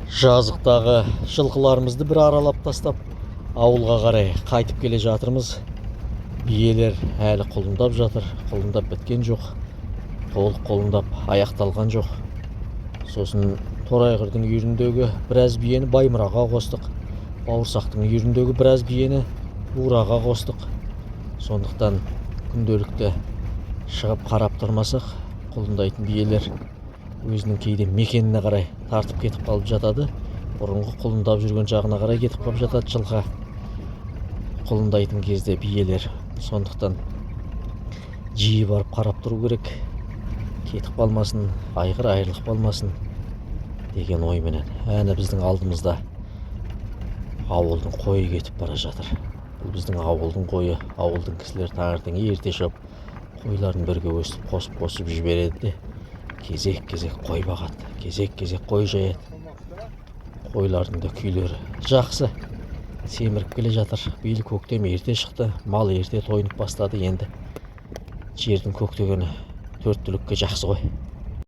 Жазықтағы жылқыларымызды бір аралап тастап, ауылға қарай қайтып келе жатырмыз. Биелер әлі құлындап жатыр, құлындап біткен жоқ, толық құлындап аяқталған жоқ. Сосын торайғырдың үйіріндегі біраз биені баймұраға қостық, бауырсақтың үйіріндегі біраз биені бураға қостық. Сондықтан күнделікті шығып қарап тұрмасақ, құлындайтын биелер өзінің кейде мекеніне қарай тартып кетіп қалып жатады. Бұрынғы құлындап жүрген жағына қарай кетіп қалып жатады жылға құлындайтын кезде биелер. Сондықтан жиі барып қарап тұру керек, кетіп қалмасын, айғыр айырылып қалмасын деген ойменен. Әне біздің алдымызда ауылдың қойы кетіп бара жатыр. Бұл біздің ауылдың қойы. Ауылдың кісілер таңертең ерте шығып қойларын бірге өстіп қосып жібереді де кезек-кезек қой бағады, кезек-кезек қой жаяды. Қойлардың да күйлері жақсы, семіріп келе жатыр. Биыл көктем ерте шықты, мал ерте тойынып бастады. Енді жердің көктегені төрт түлікке жақсы ғой.